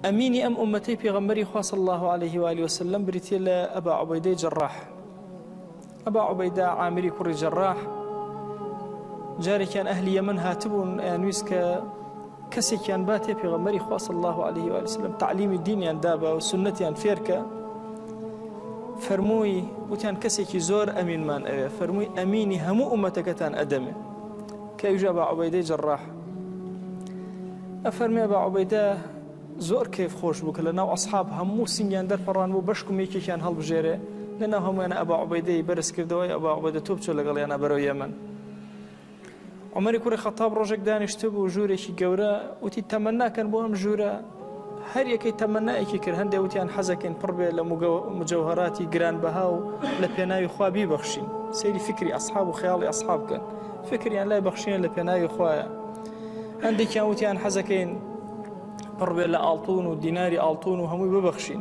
أميني أم أمتي في غمري خوا صلى الله عليه وآله وسلم بريتي أبا عبيدة جراح. أبا عبيدة عامري كري جراح جاري كان أهل يمن هاتبون أنويسك كسي كان باتي في غمري خوا صلى الله عليه وآله وسلم تعليم الدين يان دابا والسنة يان فيركا فرموي وتان كسي كي زور أمين مان فرموي أميني همو أمتك تان أدمي كيجا أبا عبيدة جراح أفرمي أبا عبيدة زور كيف خوش بك لنا أصحاب همو سنيان در فران وبشكم يكي كان هالبجيرة لنا هم أنا أبا عبيدة برس كردوي أبا عبيدة توبتو لقال أنا برو يمن عمري كوري خطاب رجك دانشتب وجوري كي جورا وتي تمنى كان بوهم جورا هر يكي تمنى يكي كر هندي وتي عن حزكين بربي لمجوهراتي جران بهاو لبيناي خوابي بخشين سيري فكري أصحاب وخيالي أصحاب كان فكري يعني لا بخشين لبيناي خوايا هندي كان وتي عن حزكين بربي لألطون وديناري ألطون وهمو ببخشين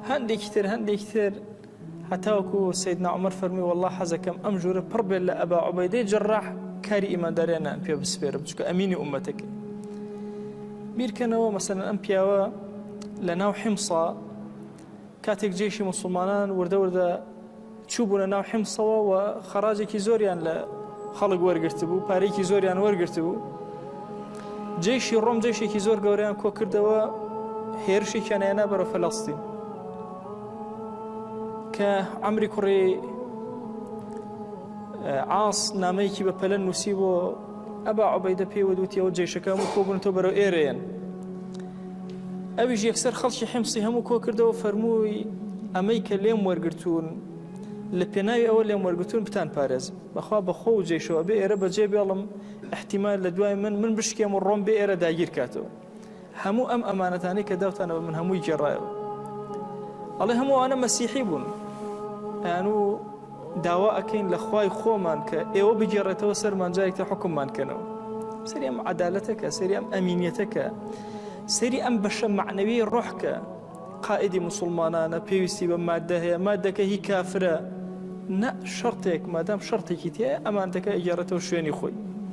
هندي كتير حتى وكو سيدنا عمر فرمي والله حزكم أمجور بربي لأبا عبيدة جراح كاري إيمان دارينا أمبيا بسفير بتشكو أميني أمتك بير كانوا مثلا أمبيا لناو حمصة كاتك جيشي مسلمان ورده تشوبوا لناو حمصة وخراجك زوريان لخلق ورقرتبو باريكي زوريان ورقرتبو جيشي الروم جيشي كي زور قوريان كو كردوا هيرشي كان ينابر فلسطين كعمري كوري عاص ناميكي ببلن نسيبو أبا عبيدة بي ودوتي أو جيشك همو كوبن تبرو إيريان أبيجي يكسر خلشي حمصي همو كو كردو فرموي أميكا ليم ورقرتون لبناوي أول ليم ورقرتون بتان بارز بخوا جيشو أبي إيرا بجيب يالم احتمال لدواي من بشكي مرون بي إيرا داير كاتو همو أمانتاني كداوت أنا من همو يجرايو الله همو أنا مسيحي بون يعني داوا أكين لخواي خومان كإيوه بجرته سر من جايك تحكم من كانوا سري أم عدالتك سري أم أمينيتك سري أم بشم معنوي روحك قائد مسلمانان بيوسي بمادة هي مادة هي كافرة نا شرطك ما دام شرطك تي أمانتك إجارته شويني خوي